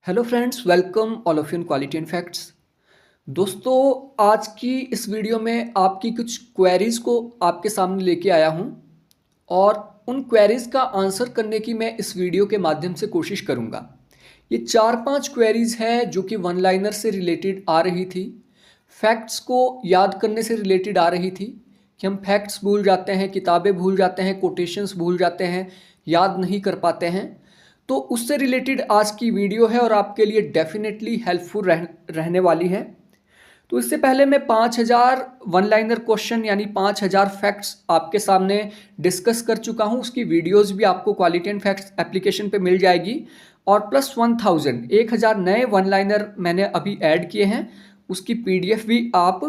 Hello friends, welcome all of you in quality and facts. दोस्तों, आज की इस वीडियो में आपकी कुछ क्वेरीज को आपके सामने लेके आया हूं और उन क्वेरीज का आंसर करने की मैं इस वीडियो के माध्यम से कोशिश करूंगा। ये 4-5 क्वेरीज हैं जो कि वन लाइनर से रिलेटेड आ रही थी, फैक्ट्स को याद करने से रिलेटेड आ रही थी कि हम फैक्ट्स भूल जाते हैं, किताबें भूल जाते हैं, कोटेशंस भूल जाते हैं, याद नहीं कर पाते हैं। तो उससे रिलेटेड आज की वीडियो है और आपके लिए डेफिनेटली हेल्पफुल रहने वाली है। तो इससे पहले मैं 5000 वन लाइनर क्वेश्चन यानी 5000 फैक्ट्स आपके सामने डिस्कस कर चुका हूं। उसकी वीडियोस भी आपको क्वालिटी एंड फैक्ट्स एप्लीकेशन पे मिल जाएगी और प्लस 1000 नए वन लाइनर मैंने अभी ऐड किए हैं। उसकी पीडीएफ भी आप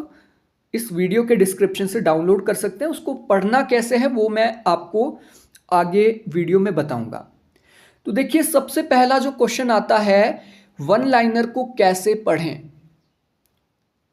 इस वीडियो के डिस्क्रिप्शन से डाउनलोड कर सकते हैं। उसको पढ़ना कैसे है वो मैं आपको आगे वीडियो में बताऊंगा। तो देखिए, सबसे पहला जो क्वेश्चन आता है, वन लाइनर को कैसे पढ़ें।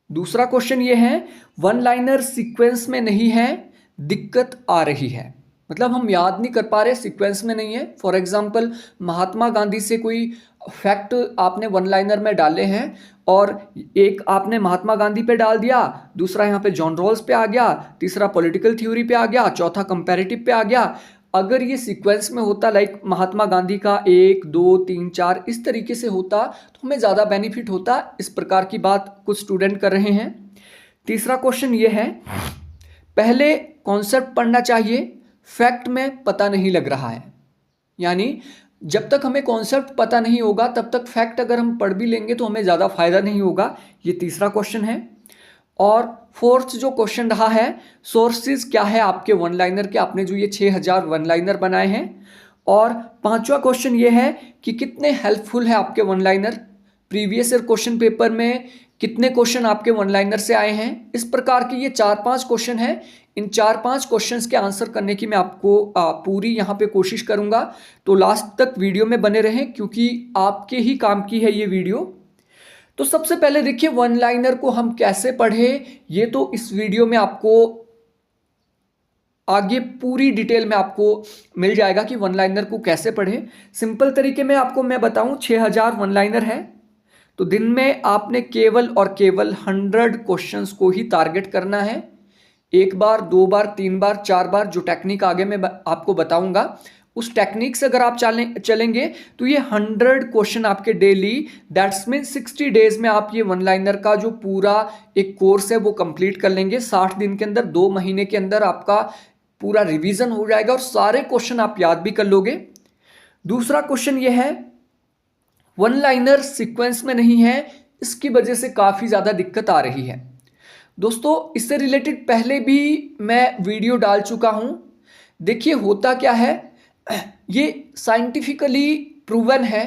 दूसरा क्वेश्चन ये है, वन लाइनर सीक्वेंस में नहीं है, दिक्कत आ रही है। मतलब हम याद नहीं कर पा रहे, सीक्वेंस में नहीं है। फॉर एग्जांपल, महात्मा गांधी से कोई फैक्ट आपने वन लाइनर में डाले हैं और एक आपने महात्मा गांधी पे डाल दिया, दूसरा यहाँ पे जॉन रॉल्स पे आ गया, तीसरा पॉलिटिकल थ्योरी पे आ गया, चौथा कंपैरेटिव पे आ गया। अगर ये सीक्वेंस में होता, लाइक महात्मा गांधी का 1 2 3 4 इस तरीके से होता तो हमें ज़्यादा बेनिफिट होता। इस प्रकार की बात कुछ स्टूडेंट कर रहे हैं। तीसरा क्वेश्चन ये है, पहले कॉन्सेप्ट पढ़ना चाहिए, फैक्ट में पता नहीं लग रहा है। यानी जब तक हमें कॉन्सेप्ट पता नहीं होगा तब तक फैक्ट अगर हम पढ़ भी लेंगे तो हमें ज़्यादा फायदा नहीं होगा। ये तीसरा क्वेश्चन है। और फोर्थ जो क्वेश्चन रहा है, सोर्सेज क्या है आपके वन लाइनर के, आपने जो ये 6000 वन लाइनर बनाए हैं। और पांचवा क्वेश्चन ये है कि कितने हेल्पफुल है आपके one liner, previous year question paper में कितने क्वेश्चन आपके वन लाइनर से आए हैं। इस प्रकार के ये 4-5 क्वेश्चन हैं। इन 4-5 क्वेश्चंस के आंसर करने की मैं आपको पूरी यहाँ पे कोशिश करूँगा। तो लास्ट तक वीडियो में बने रहें क्योंकि आपके ही काम की है ये वीडियो। तो सबसे पहले देखिए, वन लाइनर को हम कैसे पढ़े, ये तो इस वीडियो में आपको आगे पूरी डिटेल में आपको मिल जाएगा कि वन लाइनर को कैसे पढ़े। सिंपल तरीके में आपको मैं बताऊं, 6000 वन लाइनर है तो दिन में आपने केवल और केवल 100 क्वेश्चंस को ही टारगेट करना है। एक बार, दो बार, तीन बार, चार बार, जो टेक्निक आगे मैं आपको बताऊंगा उस टेक्निक से अगर आप चलेंगे तो ये 100 क्वेश्चन आपके डेली, दैट्स मीन 60 डेज में आप ये वन लाइनर का जो पूरा एक कोर्स है वो कंप्लीट कर लेंगे। 60 दिन के अंदर, 2 महीने के अंदर आपका पूरा रिवीजन हो जाएगा और सारे क्वेश्चन आप याद भी कर लोगे। दूसरा क्वेश्चन ये है, वन लाइनर सीक्वेंस में नहीं है, इसकी वजह से काफी ज्यादा दिक्कत आ रही है। दोस्तों, इससे रिलेटेड पहले भी मैं वीडियो डाल चुका हूं। देखिए, होता क्या है, ये साइंटिफिकली प्रूवन है।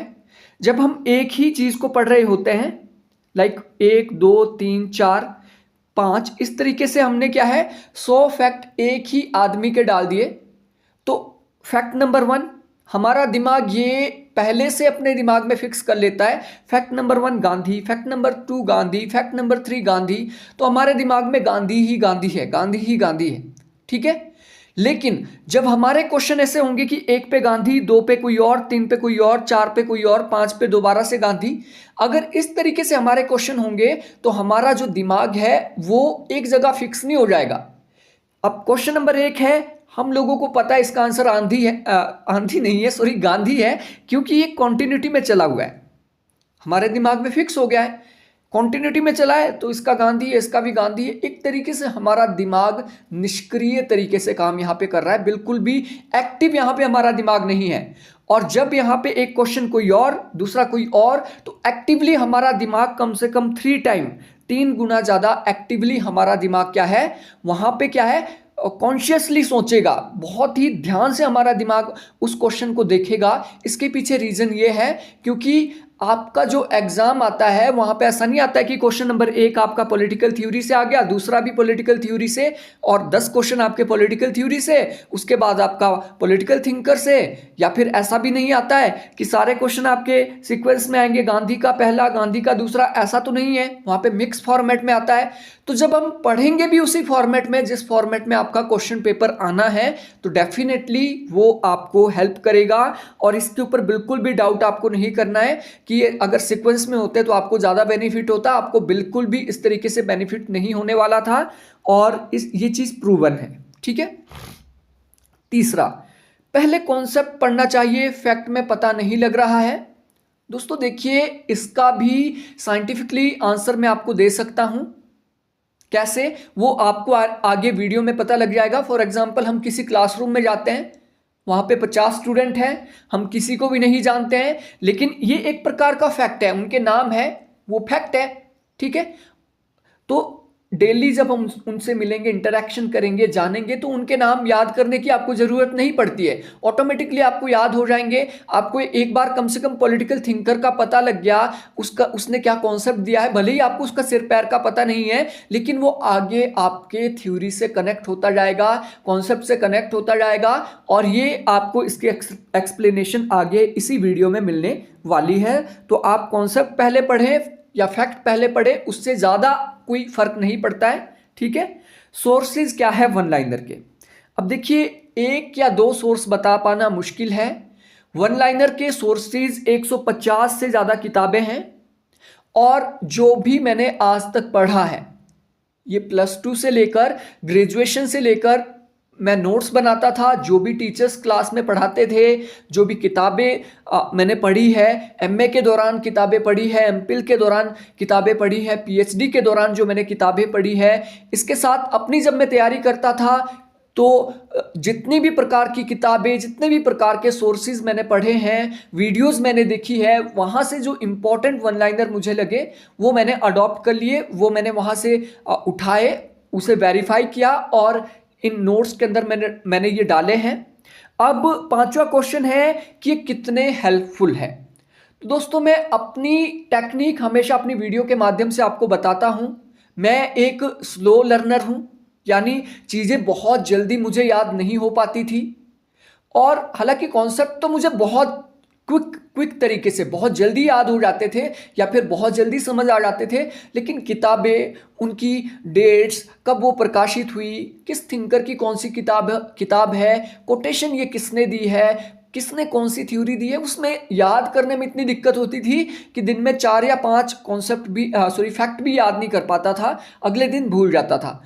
जब हम एक ही चीज को पढ़ रहे होते हैं, लाइक 1 2 3 4 5 इस तरीके से हमने क्या है 100 फैक्ट एक ही आदमी के डाल दिए, तो फैक्ट नंबर 1 हमारा दिमाग ये पहले से अपने दिमाग में फिक्स कर लेता है, fact number 1 Gandhi, fact number 2 Gandhi, fact number 3 Gandhi. तो हमारे दिमाग में गांधी ही गांधी है, गांधी ही गांधी है। ठीक है, लेकिन जब हमारे क्वेश्चन ऐसे होंगे कि 1 पे गांधी, 2 पे कोई और, 3 पे कोई और, 4 पे कोई और, 5 पे दोबारा से गांधी, अगर इस तरीके से हमारे क्वेश्चन होंगे तो हमारा जो दिमाग है वो एक जगह फिक्स नहीं हो जाएगा। अब क्वेश्चन नंबर 1 है, हम लोगों को पता है इसका आंसर आंधी है, आंधी नहीं है, सॉरी गांधी है, क्योंकि ये कॉन्टिन्यूटी में चला हुआ है, हमारे दिमाग में फिक्स हो गया है, कॉन्टिन्यूटी में चला है तो इसका गांधी है, इसका भी गांधी है। एक तरीके से हमारा दिमाग निष्क्रिय तरीके से काम यहाँ पे कर रहा है, बिल्कुल भी एक्टिव यहाँ पे हमारा दिमाग नहीं है। और जब यहाँ पे एक क्वेश्चन कोई और, दूसरा कोई और, तो एक्टिवली हमारा दिमाग कम से कम 3 गुना ज्यादा एक्टिवली हमारा दिमाग क्या है, वहां पे क्या है, कॉन्शियसली सोचेगा, बहुत ही ध्यान से हमारा दिमाग उस क्वेश्चन को देखेगा। इसके पीछे रीजन ये है क्योंकि आपका जो एग्जाम आता है वहां पे ऐसा नहीं आता है कि क्वेश्चन नंबर 1 आपका पॉलिटिकल थ्योरी से आ गया, दूसरा भी पॉलिटिकल थ्योरी से और 10 क्वेश्चन आपके पॉलिटिकल थ्योरी से, उसके बाद आपका पॉलिटिकल थिंकर से। या फिर ऐसा भी नहीं आता है कि सारे क्वेश्चन आपके सीक्वेंस में आएंगे, गांधी का पहला, गांधी का दूसरा, ऐसा तो नहीं है, वहां पे मिक्स फॉर्मेट में आता है। तो जब हम पढ़ेंगे भी उसी फॉर्मेट में जिस फॉर्मेट में आपका क्वेश्चन पेपर आना है, तो डेफिनेटली वो आपको हेल्प करेगा। और इसके ऊपर बिल्कुल भी डाउट आपको नहीं करना है कि ये अगर सीक्वेंस में होते तो आपको ज़्यादा बेनिफिट होता, आपको बिल्कुल भी इस तरीके से बेनिफिट नहीं होने वाला था। और ये चीज़ प्रूवन है, ठीक है। तीसरा, पहले कॉन्सेप्ट पढ़ना चाहिए, फैक्ट में पता नहीं लग रहा है। दोस्तों देखिए, इसका भी साइंटिफिकली आंसर मैं आपको दे सकता हूं। कैसे, वो आपको आगे वीडियो में पता लग जाएगा। फॉर एग्जांपल, हम किसी क्लासरूम में जाते हैं, वहां पे 50 स्टूडेंट हैं, हम किसी को भी नहीं जानते हैं, लेकिन ये एक प्रकार का फैक्ट है, उनके नाम है, वो फैक्ट है, ठीक है। तो डेली जब हम उनसे मिलेंगे, इंटरेक्शन करेंगे, जानेंगे, तो उनके नाम याद करने की आपको जरूरत नहीं पड़ती है, ऑटोमेटिकली आपको याद हो जाएंगे। आपको एक बार कम से कम पॉलिटिकल थिंकर का पता लग गया, उसने क्या कॉन्सेप्ट दिया है, भले ही आपको उसका सिर पैर का पता नहीं है, लेकिन वो आगे आपके थ्योरी से कनेक्ट होता जाएगा, कॉन्सेप्ट से कनेक्ट होता जाएगा। और ये आपको इसकी एक्सप्लेनेशन आगे इसी वीडियो में मिलने वाली है। तो आप कॉन्सेप्ट पहले पढ़ें या फैक्ट पहले पढ़े, उससे ज्यादा कोई फर्क नहीं पड़ता है, ठीक है। सोर्सेज क्या है वन लाइनर के? अब देखिए, एक या दो सोर्स बता पाना मुश्किल है। वन लाइनर के सोर्सेज 150 से ज्यादा किताबें हैं। और जो भी मैंने आज तक पढ़ा है, ये +2 से लेकर ग्रेजुएशन से लेकर मैं नोट्स बनाता था, जो भी टीचर्स क्लास में पढ़ाते थे, जो भी किताबें मैंने पढ़ी है, एमए के दौरान किताबें पढ़ी है, एमफिल के दौरान किताबें पढ़ी है, पीएचडी के दौरान जो मैंने किताबें पढ़ी है, इसके साथ अपनी जब मैं तैयारी करता था, तो जितनी भी प्रकार की किताबें, जितने भी प्रकार के सोर्सेज मैंने पढ़े हैं, वीडियोस मैंने देखी है, वहाँ से जो इम्पोर्टेंट वन लाइनर मुझे लगे वो मैंने अडॉप्ट कर लिए, वो मैंने वहाँ से उठाए, उसे वेरीफाई किया और इन नोट्स के अंदर मैंने ये डाले हैं। अब पांचवा क्वेश्चन है कि ये कितने हेल्पफुल है। तो दोस्तों, मैं अपनी टेक्निक हमेशा अपनी वीडियो के माध्यम से आपको बताता हूं। मैं एक स्लो लर्नर हूं, यानी चीजें बहुत जल्दी मुझे याद नहीं हो पाती थी। और हालांकि कॉन्सेप्ट तो मुझे बहुत क्विक तरीके से बहुत जल्दी याद हो जाते थे या फिर बहुत जल्दी समझ आ जाते थे, लेकिन किताबें, उनकी डेट्स, कब वो प्रकाशित हुई, किस थिंकर की कौन सी किताब है, कोटेशन ये किसने दी है, किसने कौन सी थ्योरी दी है, उसमें याद करने में इतनी दिक्कत होती थी कि दिन में 4 या 5 कॉन्सेप्ट भी फैक्ट भी याद नहीं कर पाता था, अगले दिन भूल जाता था।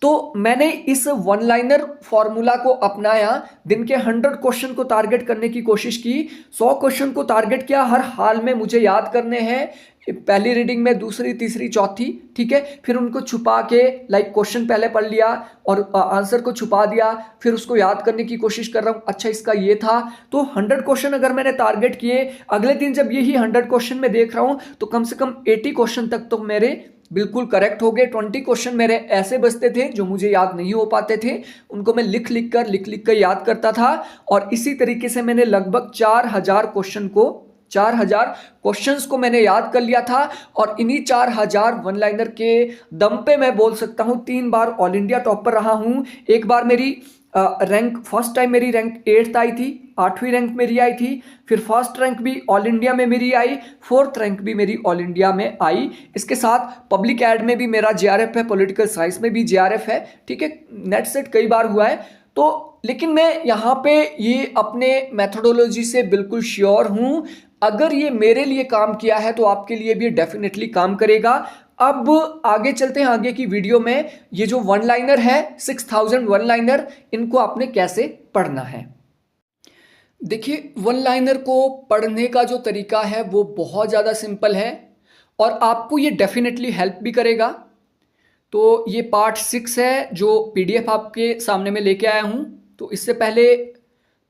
तो मैंने इस वन लाइनर फॉर्मूला को अपनाया, दिन के 100 क्वेश्चन को टारगेट करने की कोशिश की, 100 क्वेश्चन को टारगेट किया, हर हाल में मुझे याद करने हैं, पहली रीडिंग में, दूसरी, तीसरी, चौथी, ठीक है। फिर उनको छुपा के, लाइक क्वेश्चन पहले पढ़ लिया और आंसर को छुपा दिया, फिर उसको याद करने की कोशिश कर रहा हूँ, अच्छा इसका ये था। तो 100 क्वेश्चन अगर मैंने टारगेट किए, अगले दिन जब यही 100 क्वेश्चन में देख रहा हूँ, तो कम से कम 80 क्वेश्चन तक तो मेरे बिल्कुल करेक्ट हो गए। 20 क्वेश्चन मेरे ऐसे बचते थे जो मुझे याद नहीं हो पाते थे, उनको मैं लिख लिख कर याद करता था। और इसी तरीके से मैंने लगभग 4000 क्वेश्चंस को मैंने याद कर लिया था। और इन्हीं 4000 वन लाइनर के दम पे मैं बोल सकता हूं 3 बार ऑल इंडिया टॉपर रहा हूं। एक बार मेरी फर्स्ट टाइम मेरी रैंक 8th आई थी, 8वीं रैंक मेरी आई थी, फिर फर्स्ट रैंक भी ऑल इंडिया में मेरी आई, 4th रैंक भी मेरी ऑल इंडिया में आई। इसके साथ पब्लिक एड में भी मेरा जेआरएफ है, पॉलिटिकल साइंस में भी जेआरएफ है, ठीक है। नेट सेट कई बार हुआ है। तो लेकिन मैं यहाँ पे ये अपने मेथोडोलॉजी से बिल्कुल श्योर हूँ, अगर ये मेरे लिए काम किया है तो आपके लिए भी डेफिनेटली काम करेगा। अब आगे चलते हैं, आगे की वीडियो में ये जो वन लाइनर है 6000 वन लाइनर, इनको आपने कैसे पढ़ना है। देखिए, वन लाइनर को पढ़ने का जो तरीका है वो बहुत ज़्यादा सिंपल है और आपको ये डेफिनेटली हेल्प भी करेगा। तो ये पार्ट 6 है जो पीडीएफ आपके सामने में लेके आया हूँ। तो इससे पहले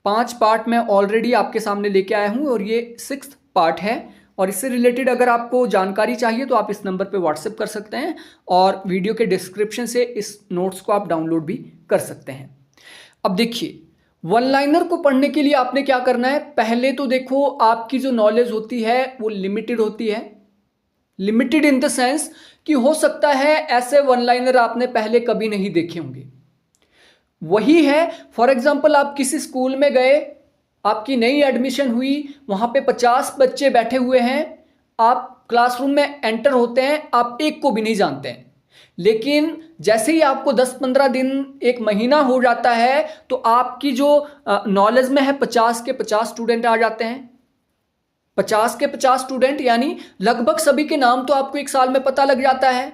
5 पार्ट मैं ऑलरेडी आपके सामने लेके आया हूँ और ये 6th पार्ट है। और इससे रिलेटेड अगर आपको जानकारी चाहिए तो आप इस नंबर पे व्हाट्सएप कर सकते हैं और वीडियो के डिस्क्रिप्शन से इस नोट्स को आप डाउनलोड भी कर सकते हैं। अब देखिए, वन लाइनर को पढ़ने के लिए आपने क्या करना है, पहले तो देखो आपकी जो नॉलेज होती है वो लिमिटेड होती है। लिमिटेड इन द सेंस कि हो सकता है ऐसे वन लाइनर आपने पहले कभी नहीं देखे होंगे। वही है, फॉर एग्जाम्पल आप किसी स्कूल में गए, आपकी नई एडमिशन हुई, वहां पे 50 बच्चे बैठे हुए हैं, आप क्लासरूम में एंटर होते हैं, आप एक को भी नहीं जानते हैं, लेकिन जैसे ही आपको 10-15 दिन, एक महीना हो जाता है, तो आपकी जो नॉलेज में है 50 के 50 स्टूडेंट आ जाते हैं। 50 के 50 स्टूडेंट यानी लगभग सभी के नाम तो आपको एक साल में पता लग जाता है।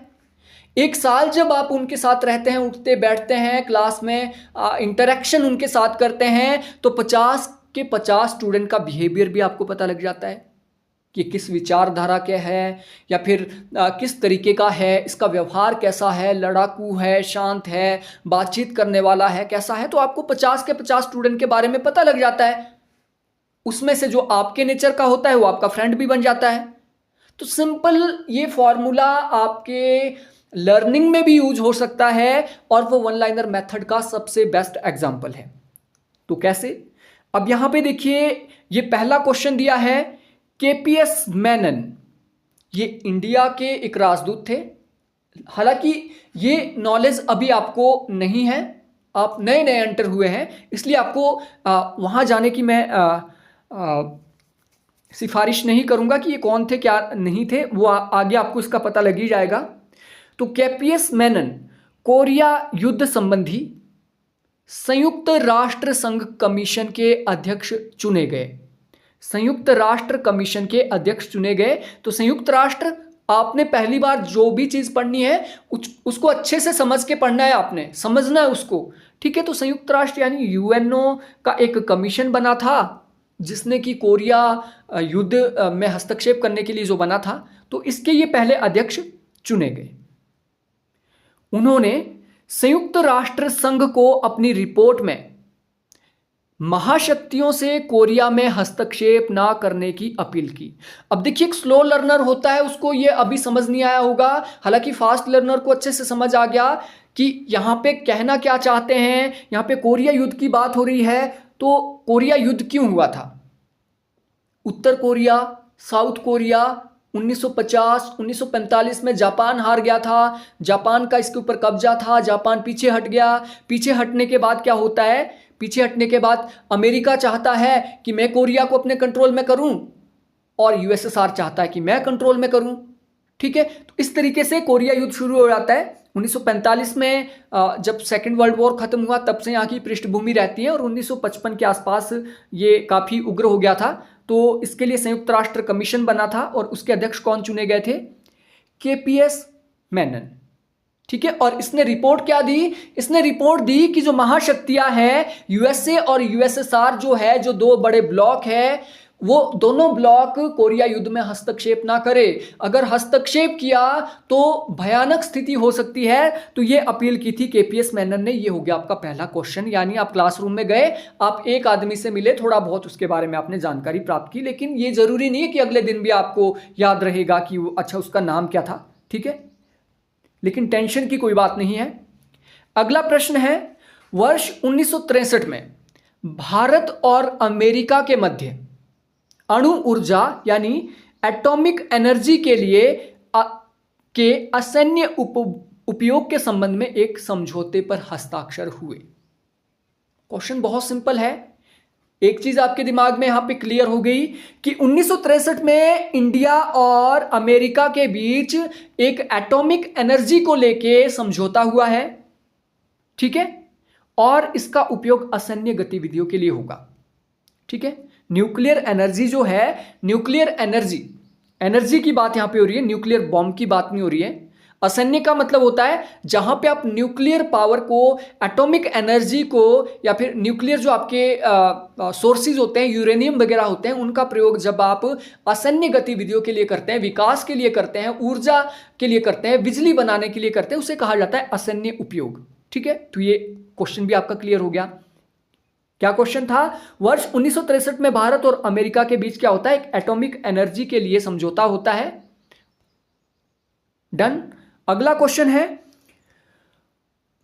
एक साल जब आप उनके साथ रहते हैं, उठते बैठते हैं, क्लास में इंटरेक्शन उनके साथ करते हैं, तो 50 के 50 स्टूडेंट का बिहेवियर भी आपको पता लग जाता है कि किस विचारधारा के है, या फिर किस तरीके का है, इसका व्यवहार कैसा है, लड़ाकू है, शांत है, बातचीत करने वाला है, कैसा है। तो आपको 50 के 50 स्टूडेंट के बारे में पता लग जाता है। उसमें से जो आपके नेचर का होता है वो आपका फ्रेंड भी बन जाता है। तो सिंपल ये फॉर्मूला आपके लर्निंग में भी यूज हो सकता है, और वो वन लाइनर मेथड का सबसे बेस्ट एग्जाम्पल है। तो कैसे? अब यहां पे देखिए, ये पहला क्वेश्चन दिया है, केपीएस मेनन, ये इंडिया के एक राजदूत थे। हालांकि ये नॉलेज अभी आपको नहीं है, आप नए नए एंटर हुए हैं, इसलिए आपको वहां जाने की मैं सिफारिश नहीं करूंगा कि ये कौन थे क्या नहीं थे, वो आगे आपको इसका पता लग ही जाएगा। तो केपीएस मेनन कोरिया युद्ध संबंधी संयुक्त राष्ट्र संघ कमीशन के अध्यक्ष चुने गए। संयुक्त राष्ट्र कमीशन के अध्यक्ष चुने गए। तो संयुक्त राष्ट्र, आपने पहली बार जो भी चीज पढ़नी है उसको अच्छे से समझ के पढ़ना है, आपने समझना है उसको, ठीक है। तो संयुक्त राष्ट्र यानी यूएनओ का एक कमीशन बना था, जिसने कि कोरिया युद्ध में हस्तक्षेप करने के लिए जो बना था, तो इसके ये पहले अध्यक्ष चुने गए। उन्होंने संयुक्त राष्ट्र संघ को अपनी रिपोर्ट में महाशक्तियों से कोरिया में हस्तक्षेप ना करने की अपील की। अब देखिए, एक स्लो लर्नर होता है, उसको ये अभी समझ नहीं आया होगा, हालांकि फास्ट लर्नर को अच्छे से समझ आ गया कि यहां पे कहना क्या चाहते हैं। यहां पे कोरिया युद्ध की बात हो रही है, तो कोरिया युद्ध क्यों हुआ था? उत्तर कोरिया, साउथ कोरिया, 1950 1945 में जापान हार गया था, जापान का इसके ऊपर कब्जा था, जापान पीछे हट गया। पीछे हटने के बाद क्या होता है? पीछे हटने के बाद अमेरिका चाहता है कि मैं कोरिया को अपने कंट्रोल में करूं, और यूएसएसआर चाहता है कि मैं कंट्रोल में करूं, ठीक है। तो इस तरीके से कोरिया युद्ध शुरू हो जाता है। 1945 में जब सेकेंड वर्ल्ड वॉर खत्म हुआ, तब से यहाँ की पृष्ठभूमि रहती है, और 1955 के आसपास ये काफ़ी उग्र हो गया था। तो इसके लिए संयुक्त राष्ट्र कमीशन बना था, और उसके अध्यक्ष कौन चुने गए थे? केपीएस मेनन, ठीक है। और इसने रिपोर्ट क्या दी? इसने रिपोर्ट दी कि जो महाशक्तियां हैं, यूएसए और यूएसएसआर जो है, जो दो बड़े ब्लॉक है, वो दोनों ब्लॉक कोरिया युद्ध में हस्तक्षेप ना करे। अगर हस्तक्षेप किया तो भयानक स्थिति हो सकती है। तो ये अपील की थी केपीएस मेनन ने। ये हो गया आपका पहला क्वेश्चन, यानी आप क्लासरूम में गए, आप एक आदमी से मिले, थोड़ा बहुत उसके बारे में आपने जानकारी प्राप्त की, लेकिन ये जरूरी नहीं है कि अगले दिन भी आपको याद रहेगा कि अच्छा उसका नाम क्या था, ठीक है। लेकिन टेंशन की कोई बात नहीं है। अगला प्रश्न है, वर्ष 1963 में भारत और अमेरिका के मध्य अणु ऊर्जा यानी एटॉमिक एनर्जी के लिए के असैन्य उपयोग के संबंध में एक समझौते पर हस्ताक्षर हुए। क्वेश्चन बहुत सिंपल है। एक चीज आपके दिमाग में यहां पे क्लियर हो गई कि 1963 में इंडिया और अमेरिका के बीच एक एटॉमिक एनर्जी को लेके समझौता हुआ है, ठीक है, और इसका उपयोग असैन्य गतिविधियों के लिए होगा, ठीक है। न्यूक्लियर एनर्जी जो है, न्यूक्लियर एनर्जी की बात यहां पे हो रही है, न्यूक्लियर बॉम्ब की बात नहीं हो रही है। असैन्य का मतलब होता है जहां पे आप न्यूक्लियर पावर को, एटॉमिक एनर्जी को, या फिर न्यूक्लियर जो आपके सोर्सेज होते हैं, यूरेनियम वगैरह होते हैं, उनका प्रयोग जब आप असैन्य गतिविधियों के लिए करते हैं, विकास के लिए करते हैं, ऊर्जा के लिए करते हैं, बिजली बनाने के लिए करते हैं, उसे कहा जाता है असैन्य उपयोग, ठीक है। तो ये क्वेश्चन भी आपका क्लियर हो गया। क्या क्वेश्चन था? वर्ष 1963 में भारत और अमेरिका के बीच क्या होता है? एक एटॉमिक एनर्जी के लिए समझौता होता है। डन। अगला क्वेश्चन है,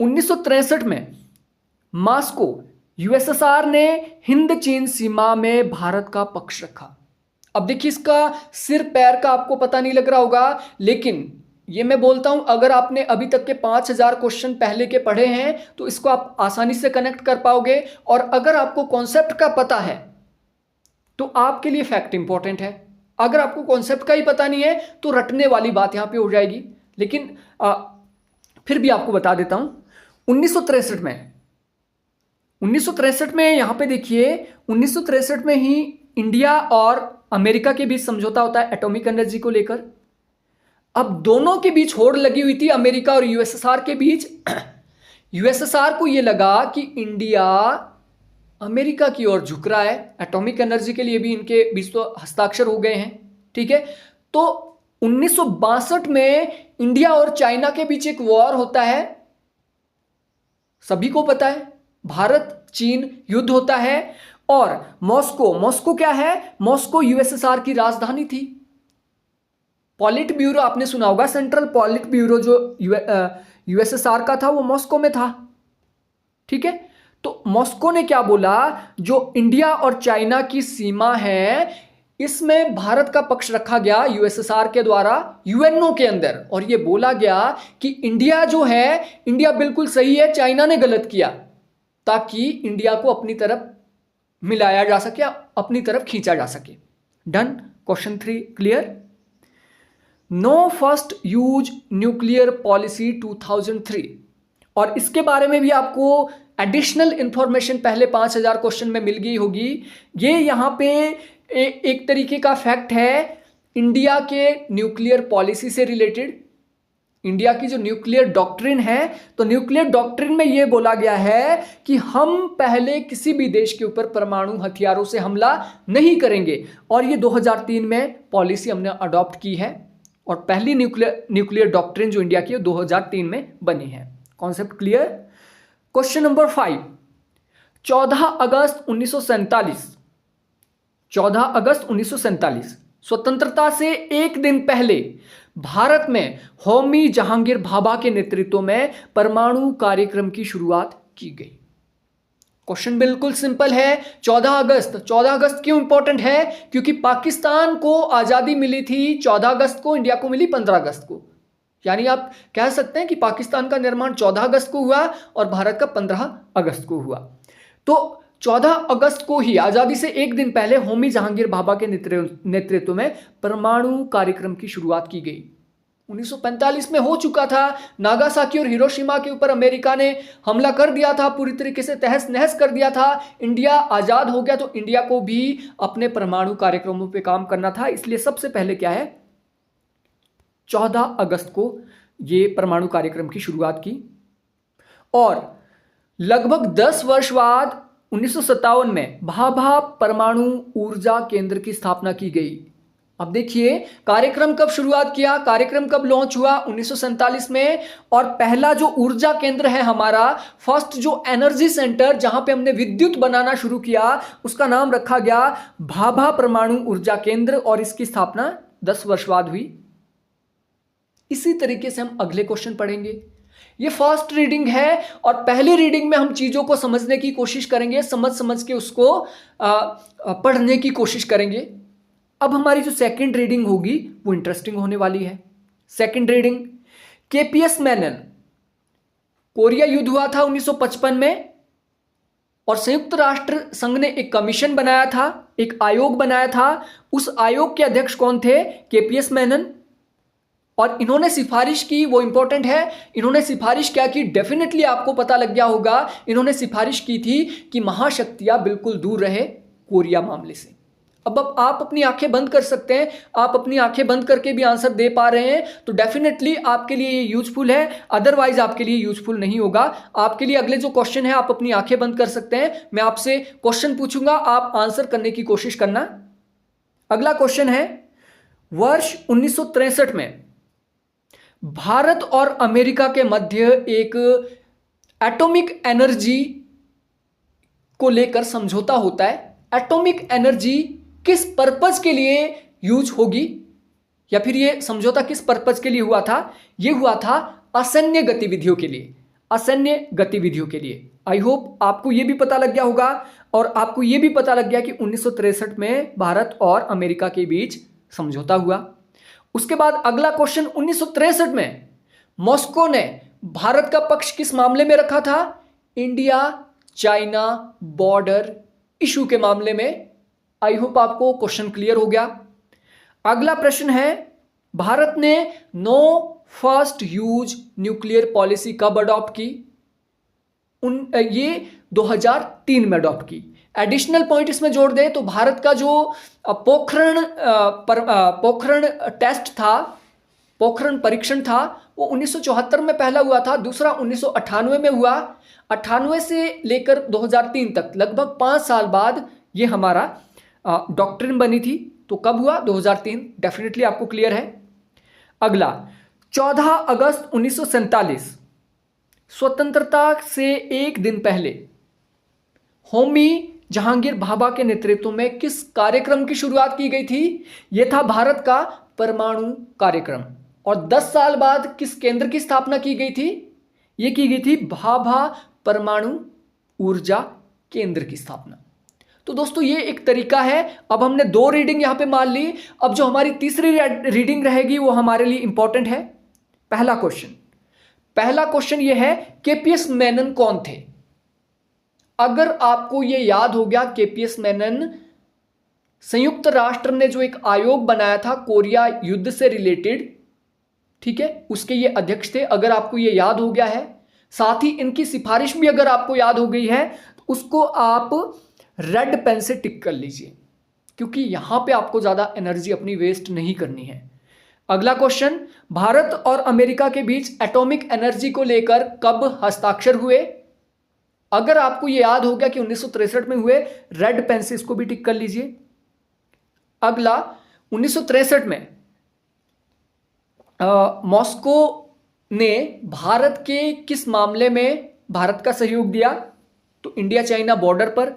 1963 में मॉस्को, यूएसएसआर ने हिंद चीन सीमा में भारत का पक्ष रखा। अब देखिए, इसका सिर पैर का आपको पता नहीं लग रहा होगा, लेकिन ये मैं बोलता हूं, अगर आपने अभी तक के 5000 क्वेश्चन पहले के पढ़े हैं तो इसको आप आसानी से कनेक्ट कर पाओगे। और अगर आपको कॉन्सेप्ट का पता है तो आपके लिए फैक्ट इंपॉर्टेंट है। अगर आपको कॉन्सेप्ट का ही पता नहीं है तो रटने वाली बात यहां पे हो जाएगी। लेकिन फिर भी आपको बता देता हूं। 1963 में यहां पे देखिए, 1963 में ही इंडिया और अमेरिका के बीच समझौता होता है एटॉमिक एनर्जी को लेकर। अब दोनों के बीच होड़ लगी हुई थी, अमेरिका और यूएसएसआर के बीच। यूएसएसआर को यह लगा कि इंडिया अमेरिका की ओर झुक रहा है, एटॉमिक एनर्जी के लिए भी इनके बीच तो हस्ताक्षर हो गए हैं, ठीक है। तो 1962 में इंडिया और चाइना के बीच एक वॉर होता है, सभी को पता है, भारत चीन युद्ध होता है। और मॉस्को क्या है, मॉस्को यूएसएसआर की राजधानी थी। पॉलिट ब्यूरो आपने सुना होगा, सेंट्रल पॉलिट ब्यूरो जो यूएसएसआर का था वो मॉस्को में था, ठीक है। तो मॉस्को ने क्या बोला, जो इंडिया और चाइना की सीमा है इसमें भारत का पक्ष रखा गया यूएसएसआर के द्वारा यूएनओ के अंदर, और यह बोला गया कि इंडिया जो है, इंडिया बिल्कुल सही है, चाइना ने गलत किया, ताकि इंडिया को अपनी तरफ मिलाया जा सके, अपनी तरफ खींचा जा सके। Done. Question 3 clear. No first use nuclear policy 2003, और इसके बारे में भी आपको एडिशनल इंफॉर्मेशन पहले 5000 क्वेश्चन में मिल गई होगी। ये यहां पे एक तरीके का फैक्ट है इंडिया के न्यूक्लियर पॉलिसी से रिलेटेड, इंडिया की जो न्यूक्लियर डॉक्ट्रिन है। तो न्यूक्लियर डॉक्ट्रिन में यह बोला गया है कि हम पहले किसी भी देश के ऊपर परमाणु हथियारों से हमला नहीं करेंगे, और ये 2003 में पॉलिसी हमने अडॉप्ट की है, और पहली न्यूक्लियर डॉक्ट्रिन जो इंडिया की है 2003 में बनी है। Concept clear. क्वेश्चन नंबर 5, 14 अगस्त 1947, 14 अगस्त 1947 स्वतंत्रता से एक दिन पहले भारत में होमी जहांगीर भाभा के नेतृत्व में परमाणु कार्यक्रम की शुरुआत की गई। क्वेश्चन बिल्कुल सिंपल है। 14 अगस्त क्यों इंपॉर्टेंट है, क्योंकि पाकिस्तान को आजादी मिली थी 14 अगस्त को, इंडिया को मिली 15 अगस्त को। यानी आप कह सकते हैं कि पाकिस्तान का निर्माण 14 अगस्त को हुआ और भारत का 15 अगस्त को हुआ। तो 14 अगस्त को ही, आजादी से एक दिन पहले, होमी जहांगीर भाभा के नेतृत्व में परमाणु कार्यक्रम की शुरुआत की गई। 1945 में हो चुका था, नागासाकी और हिरोशिमा के ऊपर अमेरिका ने हमला कर दिया था, पूरी तरीके से तहस नहस कर दिया था। इंडिया आजाद हो गया, तो इंडिया को भी अपने परमाणु कार्यक्रमों पे काम करना था, इसलिए सबसे पहले क्या है, 14 अगस्त को ये परमाणु कार्यक्रम की शुरुआत की। और लगभग 10 वर्ष बाद 1957 में भाभा परमाणु ऊर्जा केंद्र की स्थापना की गई। अब देखिए कार्यक्रम कब शुरुआत किया, कार्यक्रम कब लॉन्च हुआ, 1947 में। और पहला जो ऊर्जा केंद्र है हमारा, फर्स्ट जो एनर्जी सेंटर जहां पे हमने विद्युत बनाना शुरू किया, उसका नाम रखा गया भाभा परमाणु ऊर्जा केंद्र, और इसकी स्थापना 10 वर्ष बाद हुई। इसी तरीके से हम अगले क्वेश्चन पढ़ेंगे। ये फर्स्ट रीडिंग है, और पहली रीडिंग में हम चीजों को समझने की कोशिश करेंगे, समझ के उसको पढ़ने की कोशिश करेंगे। अब हमारी जो सेकंड रीडिंग होगी वो इंटरेस्टिंग होने वाली है। Second reading, KPS Menon, Korea युद्ध हुआ था 1955 में, और संयुक्त राष्ट्र संघ ने एक कमीशन बनाया था, एक आयोग बनाया था। उस आयोग के अध्यक्ष कौन थे, केपीएस मेनन। और इन्होंने सिफारिश की, वो इंपॉर्टेंट है, इन्होंने सिफारिश क्या की, डेफिनेटली आपको पता लग गया होगा। इन्होंने सिफारिश की थी कि महाशक्तियां बिल्कुल दूर रहे कोरिया मामले से। अब आप अपनी आंखें बंद कर सकते हैं, आप अपनी आंखें बंद करके भी आंसर दे पा रहे हैं, तो डेफिनेटली आपके लिए ये यूजफुल है, अदरवाइज आपके लिए यूजफुल नहीं होगा। आपके लिए अगले जो क्वेश्चन है, आप अपनी आंखें बंद कर सकते हैं, मैं आपसे क्वेश्चन पूछूंगा, आप आंसर करने की कोशिश करना। अगला क्वेश्चन है, वर्ष 1963 में भारत और अमेरिका के मध्य एक एटॉमिक एनर्जी को लेकर समझौता होता है। एटॉमिक एनर्जी किस पर्पज के लिए यूज होगी, या फिर यह समझौता किस पर्पज के लिए हुआ था, यह हुआ था असैन्य गतिविधियों के लिए, असैन्य गतिविधियों के लिए। आई होप आपको यह भी पता लग गया होगा, और आपको यह भी पता लग गया कि 1963 में भारत और अमेरिका के बीच समझौता हुआ। उसके बाद अगला क्वेश्चन, 1963 में मॉस्को ने भारत का पक्ष किस मामले में रखा था, इंडिया चाइना बॉर्डर इशू के मामले में। आई होप आपको क्वेश्चन क्लियर हो गया। अगला प्रश्न है, भारत ने no first use nuclear policy कब अडॉप्ट की? ये 2003 में अडॉप्ट की। एडिशनल पॉइंट इसमें जोड़ दें तो भारत का जो पोखरण टेस्ट था, पोखरण परीक्षण था, वो 1974 में पहला हुआ था, दूसरा 1998 में हुआ। 98 से लेकर 2003 तक लगभग 5 साल बाद ये हमारा डॉक्ट्रिन बनी थी। तो कब हुआ? 2003। डेफिनेटली आपको क्लियर है। अगला 14 अगस्त 1947, स्वतंत्रता से एक दिन पहले होमी जहांगीर भाभा के नेतृत्व में किस कार्यक्रम की शुरुआत की गई थी? यह था भारत का परमाणु कार्यक्रम। और 10 साल बाद किस केंद्र की स्थापना की गई थी? यह की गई थी भाभा परमाणु ऊर्जा केंद्र की स्थापना। तो दोस्तों ये एक तरीका है। अब हमने 2 रीडिंग यहां पे मान ली। अब जो हमारी तीसरी रीडिंग रहेगी वो हमारे लिए इंपॉर्टेंट है। पहला क्वेश्चन ये है, केपीएस मेनन कौन थे? अगर आपको ये याद हो गया, केपीएस मेनन संयुक्त राष्ट्र ने जो एक आयोग बनाया था कोरिया युद्ध से रिलेटेड, ठीक है, उसके ये अध्यक्ष थे। अगर आपको ये याद हो गया है, साथ ही इनकी सिफारिश भी अगर आपको याद हो गई है, तो उसको आप रेड पेन से टिक कर लीजिए, क्योंकि यहां पे आपको ज्यादा एनर्जी अपनी वेस्ट नहीं करनी है। अगला क्वेश्चन, भारत और अमेरिका के बीच एटॉमिक एनर्जी को लेकर कब हस्ताक्षर हुए? अगर आपको यह याद हो गया कि 1963 में हुए, रेड पेन से इसको भी टिक कर लीजिए। अगला 1963 में मॉस्को ने भारत के किस मामले में भारत का सहयोग दिया? तो इंडिया चाइना बॉर्डर पर।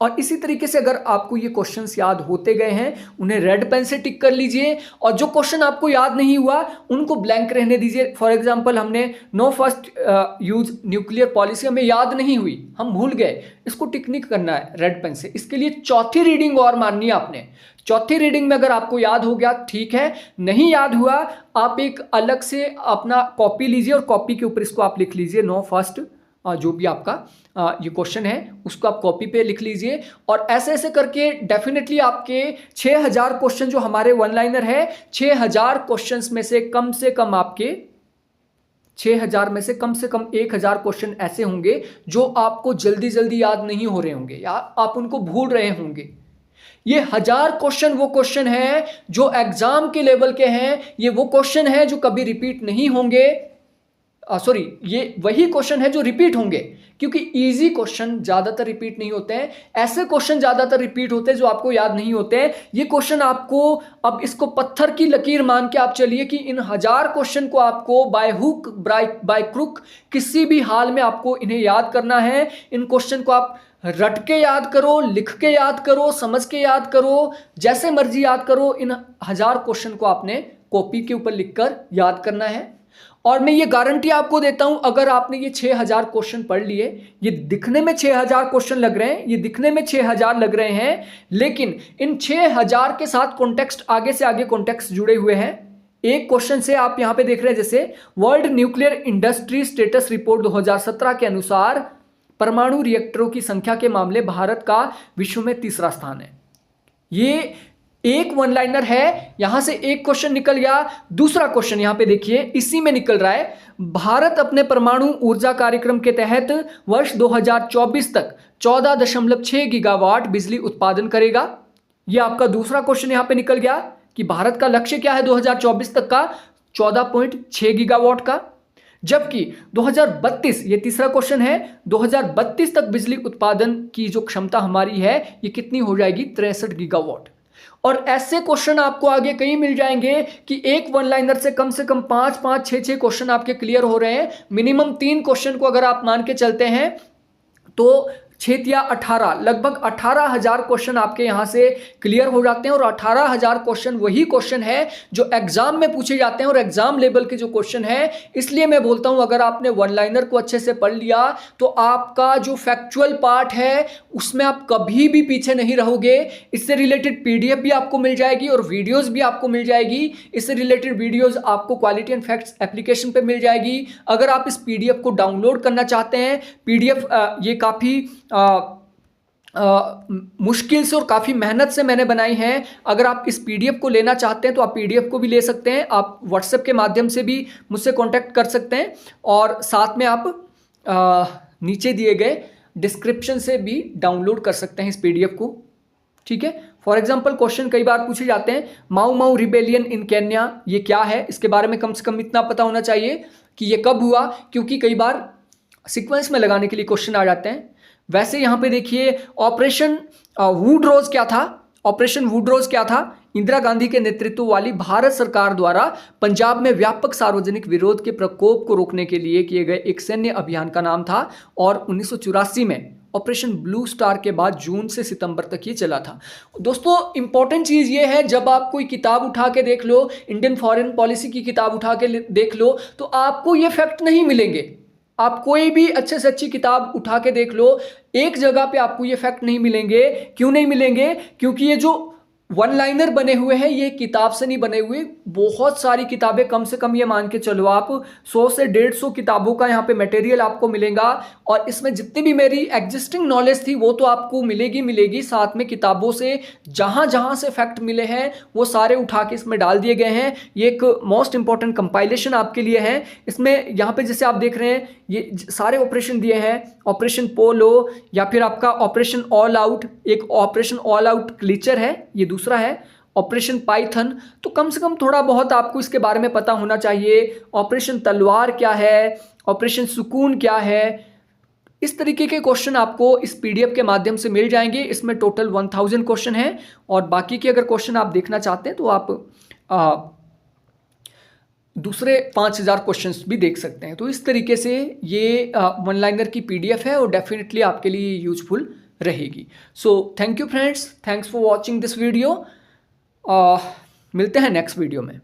और इसी तरीके से अगर आपको ये क्वेश्चंस याद होते गए हैं, उन्हें रेड पेन से टिक कर लीजिए, और जो क्वेश्चन आपको याद नहीं हुआ उनको ब्लैंक रहने दीजिए। फॉर एग्जांपल, हमने no first use nuclear policy हमें याद नहीं हुई, हम भूल गए, इसको टिक नहीं करना है रेड पेन से। इसके लिए चौथी रीडिंग और माननी है आपने। चौथी रीडिंग में अगर आपको याद हो गया ठीक है, नहीं याद हुआ आप एक अलग से अपना कॉपी लीजिए और कॉपी के ऊपर इसको आप लिख लीजिए नो फर्स्ट, जो भी आपका ये क्वेश्चन है उसको आप कॉपी पे लिख लीजिए। और ऐसे ऐसे करके डेफिनेटली आपके 6000 क्वेश्चन जो हमारे वन लाइनर है, 6000 क्वेश्चंस में से कम आपके 6000 में से कम 1000 क्वेश्चन ऐसे होंगे जो आपको जल्दी जल्दी याद नहीं हो रहे होंगे या आप उनको भूल रहे होंगे। ये 1000 क्वेश्चन वो क्वेश्चन है जो एग्जाम के लेवल के हैं, ये वो क्वेश्चन है जो कभी रिपीट नहीं होंगे। ये वही क्वेश्चन है जो रिपीट होंगे, क्योंकि इजी क्वेश्चन ज्यादातर रिपीट नहीं होते हैं, ऐसे क्वेश्चन ज्यादातर रिपीट होते हैं जो आपको याद नहीं होते हैं। ये क्वेश्चन आपको, अब इसको पत्थर की लकीर मान के आप चलिए कि इन 1000 क्वेश्चन को आपको बाय हुक बाय क्रुक किसी भी हाल में आपको इन्हें याद करना है। इन क्वेश्चन को आप रट के याद करो, लिख के याद करो, समझ के याद करो, जैसे मर्जी याद करो। इन 1000 क्वेश्चन को आपने कॉपी के ऊपर लिखकर याद करना है। और मैं ये गारंटी आपको देता हूं, अगर आपने ये 6000 क्वेश्चन पढ़ लिए, ये दिखने में 6000 क्वेश्चन लग रहे हैं, ये दिखने में 6000 लग रहे हैं, लेकिन इन 6000 के साथ कॉन्टेक्स्ट, आगे से आगे कॉन्टेक्स्ट जुड़े हुए हैं। एक क्वेश्चन से आप यहां पे देख रहे हैं, जैसे world nuclear industry status report 2017 के अनुसार परमाणु रिएक्टरों की संख्या के मामले भारत का विश्व में 3रा स्थान है। ये एक वन लाइनर है, यहां से एक क्वेश्चन निकल गया। दूसरा क्वेश्चन यहां पे देखिए, इसी में निकल रहा है, भारत अपने परमाणु ऊर्जा कार्यक्रम के तहत वर्ष 2024 तक 14.6 गीगावाट बिजली उत्पादन करेगा। यह आपका दूसरा क्वेश्चन यहां पे निकल गया कि भारत का लक्ष्य क्या है 2024 तक का, 14.6 गीगावाट का। जबकि 2032, ये तीसरा क्वेश्चन है, 2032 तक बिजली उत्पादन की जो क्षमता हमारी है ये कितनी हो जाएगी, 63 गीगावाट। और ऐसे क्वेश्चन आपको आगे कई मिल जाएंगे कि एक वन लाइनर से कम 5 6 क्वेश्चन आपके क्लियर हो रहे हैं। मिनिमम 3 क्वेश्चन को अगर आप मान के चलते हैं तो 6 या 18, लगभग 18,000 क्वेश्चन आपके यहां से क्लियर हो जाते हैं। और 18,000 क्वेश्चन वही क्वेश्चन है जो एग्जाम में पूछे जाते हैं और एग्जाम लेवल के जो क्वेश्चन है। इसलिए मैं बोलता हूं, अगर आपने वन लाइनर को अच्छे से पढ़ लिया तो आपका जो फैक्चुअल पार्ट है उसमें आप कभी भी पीछे नहीं रहोगे। इससे रिलेटेड पीडीएफ भी आपको मिल जाएगी और वीडियोज भी आपको मिल जाएगी। इससे रिलेटेड वीडियोज आपको क्वालिटी एंड फैक्ट्स एप्लीकेशन पे मिल जाएगी। अगर आप इस पीडीएफ को डाउनलोड करना चाहते हैं, पीडीएफ ये काफ़ी मुश्किल से और काफ़ी मेहनत से मैंने बनाई हैं। अगर आप इस पीडीएफ को लेना चाहते हैं तो आप पीडीएफ को भी ले सकते हैं, आप व्हाट्सएप के माध्यम से भी मुझसे कांटेक्ट कर सकते हैं, और साथ में आप नीचे दिए गए डिस्क्रिप्शन से भी डाउनलोड कर सकते हैं इस पीडीएफ को। ठीक है। फॉर एग्जाम्पल क्वेश्चन कई बार पूछे जाते हैं, माऊ माऊ रिबेलियन इन केन्या, ये क्या है? इसके बारे में कम से कम इतना पता होना चाहिए कि ये कब हुआ, क्योंकि कई बार सीक्वेंस में लगाने के लिए क्वेश्चन आ जाते हैं। वैसे यहाँ पे देखिए, ऑपरेशन वुडरोज क्या था? ऑपरेशन वुडरोज क्या था? इंदिरा गांधी के नेतृत्व वाली भारत सरकार द्वारा पंजाब में व्यापक सार्वजनिक विरोध के प्रकोप को रोकने के लिए किए गए एक सैन्य अभियान का नाम था, और 1984 में ऑपरेशन ब्लू स्टार के बाद जून से सितंबर तक ये चला था। दोस्तों इंपॉर्टेंट चीज़ ये है, जब आप कोई किताब उठा के देख लो, इंडियन फॉरेन पॉलिसी की किताब उठा के देख लो, तो आपको ये फैक्ट नहीं मिलेंगे। आप कोई भी अच्छे से अच्छी किताब उठा के देख लो, एक जगह पे आपको ये फैक्ट नहीं मिलेंगे। क्यों नहीं मिलेंगे? क्योंकि ये जो वन लाइनर बने हुए हैं ये किताब से नहीं बने हुए। बहुत सारी किताबें, कम से कम ये मान के चलो आप 100 से 150 किताबों का यहाँ पे मटेरियल आपको मिलेगा, और इसमें जितनी भी मेरी एग्जिस्टिंग नॉलेज थी वो तो आपको मिलेगी। साथ में किताबों से जहाँ जहाँ से फैक्ट मिले हैं वो सारे उठा के इसमें डाल दिए गए हैं। ये एक मोस्ट इंपॉर्टेंट कंपाइलेशन आपके लिए है। इसमें यहाँ पे जैसे आप देख रहे हैं ये सारे ऑपरेशन दिए हैं, ऑपरेशन पोलो, या फिर आपका ऑपरेशन ऑल आउट, एक ऑपरेशन ऑल आउट क्लीचर है, ये दूसरा है ऑपरेशन पाइथन। तो कम से कम थोड़ा बहुत आपको इसके बारे में पता होना चाहिए। ऑपरेशन तलवार क्या है, ऑपरेशन सुकून क्या है, इस तरीके के क्वेश्चन आपको इस पीडीएफ के माध्यम से मिल जाएंगे। इसमें टोटल 1000 क्वेश्चन हैं, और बाकी के अगर क्वेश्चन आप देखना चाहते हैं तो आप दूसरे 5000 क्वेश्चंस भी देख सकते हैं। तो इस तरीके से ये वन लाइनर की पीडीएफ है और डेफिनेटली आपके लिए यूजफुल रहेगी। So thank you friends, thanks for watching this video. मिलते हैं नेक्स्ट वीडियो में।